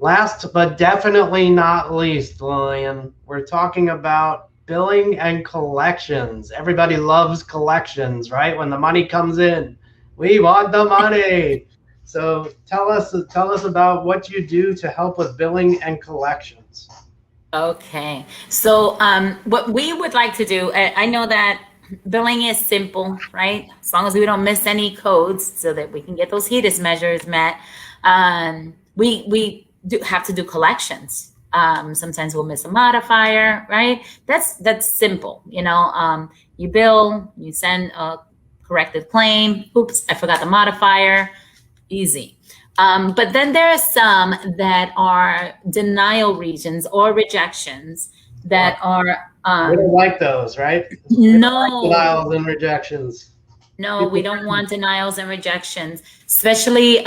Last but definitely not least, Lillian, we're talking about billing and collections. Everybody loves collections, right? When the money comes in, we want the money. So tell us about what you do to help with billing and collections. Okay. So, what we would like to do, I know that billing is simple, right? As long as we don't miss any codes so that we can get those HEDIS measures met. We do have to do collections. Sometimes we'll miss a modifier, right? That's simple. You bill, you send a corrected claim. Oops, I forgot the modifier. Easy. But then there are some that are denial regions or rejections Uh, that are we don't like those, right? We don't like no, denials and rejections. no, we People, don't want denials and rejections, especially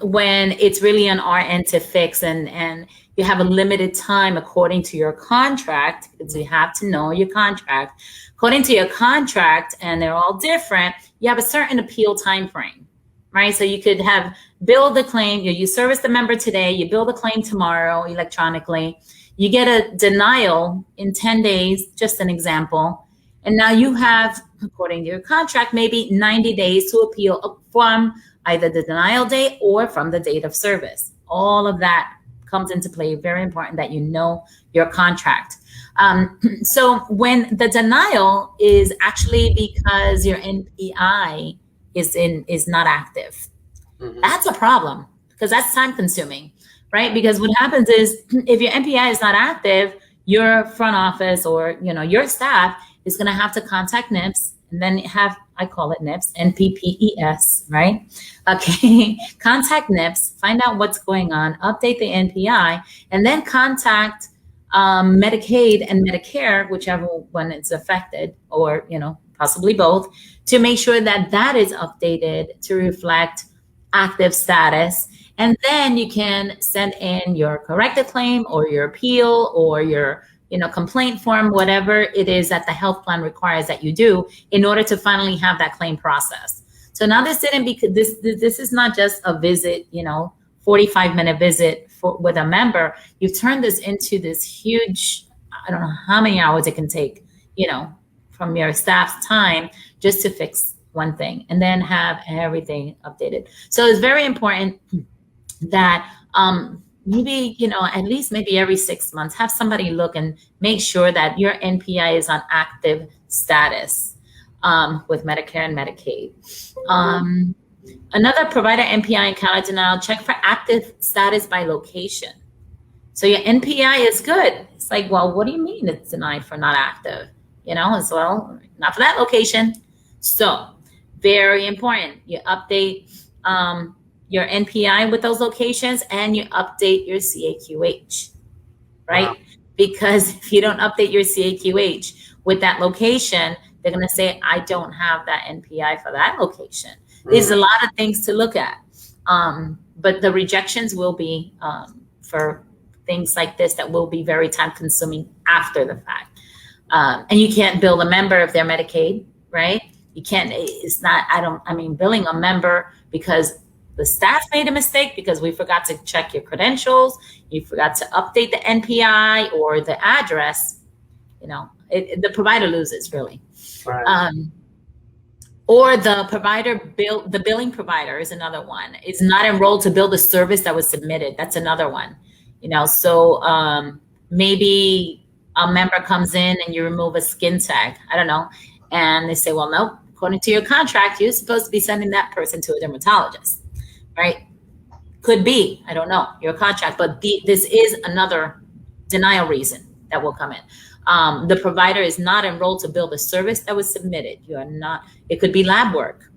when it's really on our end to fix, and you have a limited time according to your contract, because you have to know your contract. According to your contract, and they're all different, you have a certain appeal time frame, right? So you could have bill the claim, you service the member today, you bill the claim tomorrow electronically, you get a denial in 10 days, just an example. And now you have, according to your contract, maybe 90 days to appeal from either the denial date or from the date of service. All of that comes into play. Very important that you know your contract. So when the denial is actually because your NPI is not active, mhm. that's a problem because that's time consuming, right? Because what happens is if your NPI is not active, your front office or your staff is going to have to contact NIPS and then have, I call it NIPS, NPPES, right? Okay, contact NIPS, find out what's going on, update the NPI, and then contact Medicaid and Medicare, whichever one is affected, or possibly both, to make sure that that is updated to reflect active status. And then you can send in your corrected claim or your appeal or your complaint form, whatever it is that the health plan requires that you do in order to finally have that claim processed. So now this didn't because this is not just a visit, 45-minute visit with a member. You've turned this into this huge, I don't know how many hours it can take, from your staff's time just to fix one thing and then have everything updated. So it's very important that maybe at least maybe every 6 months have somebody look and make sure that your NPI is on active status with Medicare and Medicaid. Another provider NPI encounter denial, check for active status by location. So your NPI is good. It's like, well, what do you mean it's denied for not active? As well, not for that location. So very important. You update your NPI with those locations and you update your CAQH, right? Wow. Because if you don't update your CAQH with that location, they're going to say, I don't have that NPI for that location. There's a lot of things to look at. But the rejections will be for things like this that will be very time consuming after the fact. And you can't bill a member if they're Medicaid, right? You can't, billing a member because the staff made a mistake because we forgot to check your credentials, you forgot to update the NPI or the address, the provider loses really. Right. Or the billing provider is another one. Is not enrolled to bill the service that was submitted. That's another one. So maybe a member comes in and you remove a skin tag. I don't know. And they say, well, nope, according to your contract, you're supposed to be sending that person to a dermatologist, right? Could be, I don't know, your contract, but this is another denial reason that will come in. The provider is not enrolled to bill the service that was submitted. You are not, it could be lab work.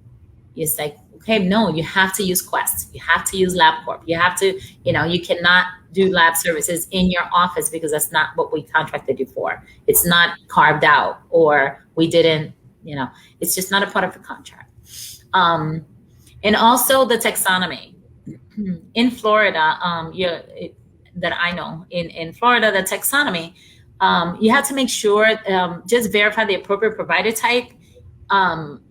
It's like, okay, no, you have to use Quest. You have to use LabCorp. You have to, you cannot do lab services in your office because that's not what we contracted you for. It's not carved out or we didn't, it's just not a part of the contract. And also the taxonomy. In Florida, that I know, in Florida, the taxonomy, you have to make sure, just verify the appropriate provider type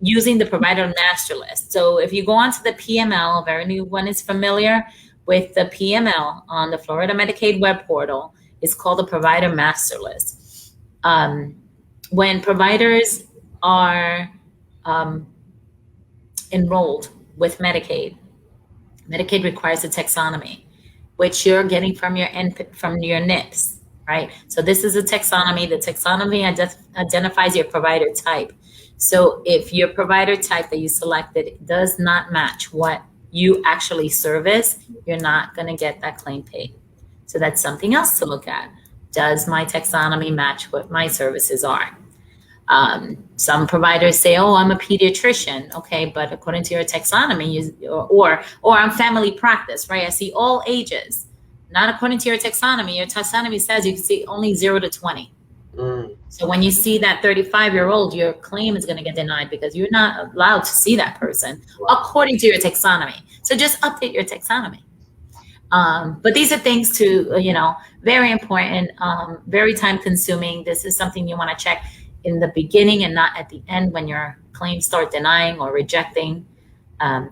using the provider master list. So if you go onto the PML, if anyone is familiar, with the PML on the Florida Medicaid web portal. It's called the Provider Master List. When providers are enrolled with Medicaid, Medicaid requires a taxonomy, which you're getting from your NIPS, right? So this is a taxonomy. The taxonomy identifies your provider type. So if your provider type that you selected does not match what you actually service, you're not going to get that claim paid. So that's something else to look at. Does my taxonomy match what my services are? Some providers say, "Oh, I'm a pediatrician." Okay, but according to your taxonomy, or I'm family practice, right? I see all ages. Not according to your taxonomy. Your taxonomy says you can see only 0 to 20. So when you see that 35-year-old, your claim is going to get denied because you're not allowed to see that person according to your taxonomy. So just update your taxonomy. But these are things to, very important, very time consuming. This is something you want to check in the beginning and not at the end when your claims start denying or rejecting.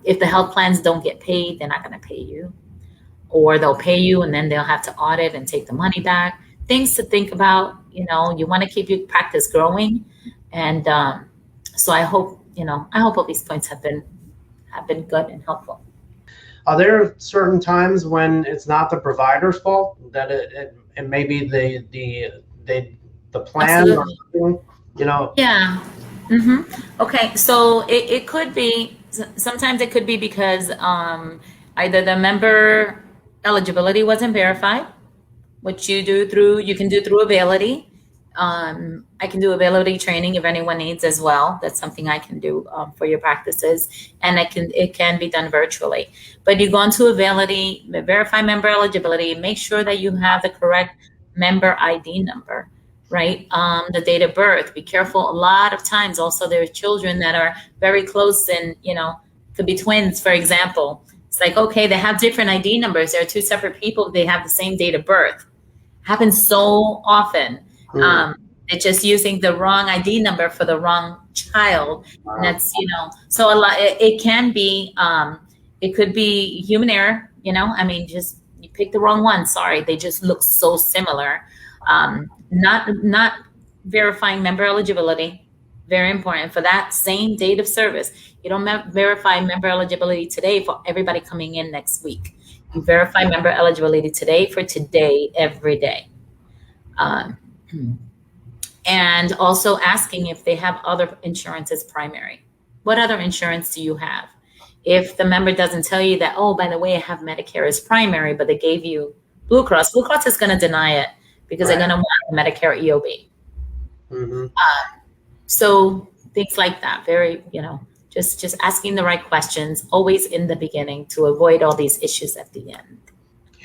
If the health plans don't get paid, they're not going to pay you, or they'll pay you and then they'll have to audit and take the money back. Things to think about. You want to keep your practice growing, and so I hope all these points have been good and helpful. Are there certain times when it's not the provider's fault, that it may be the plan or something? Yeah. Okay, so it could be. Sometimes it could be because either the member eligibility wasn't verified, which you can do through Availity. I can do Availity training if anyone needs as well. That's something I can do for your practices, and it can be done virtually. But you go into Availity, verify member eligibility, make sure that you have the correct member ID number, right? The date of birth. Be careful. A lot of times, also there are children that are very close, and could be twins, for example. It's like, okay, they have different ID numbers. They're two separate people. They have the same date of birth. Happens so often. They're just using the wrong ID number for the wrong child. And that's, so a lot, it can be, it could be human error, just you picked the wrong one. Sorry. They just look so similar. Not verifying member eligibility. Very important for that same date of service. You don't verify member eligibility today for everybody coming in next week. You verify member eligibility today for today, every day. And also asking if they have other insurance as primary. What other insurance do you have? If the member doesn't tell you that, oh, by the way, I have Medicare as primary, but they gave you Blue Cross is going to deny it because they're going to want Medicare EOB. So things like that, very, just asking the right questions always in the beginning to avoid all these issues at the end.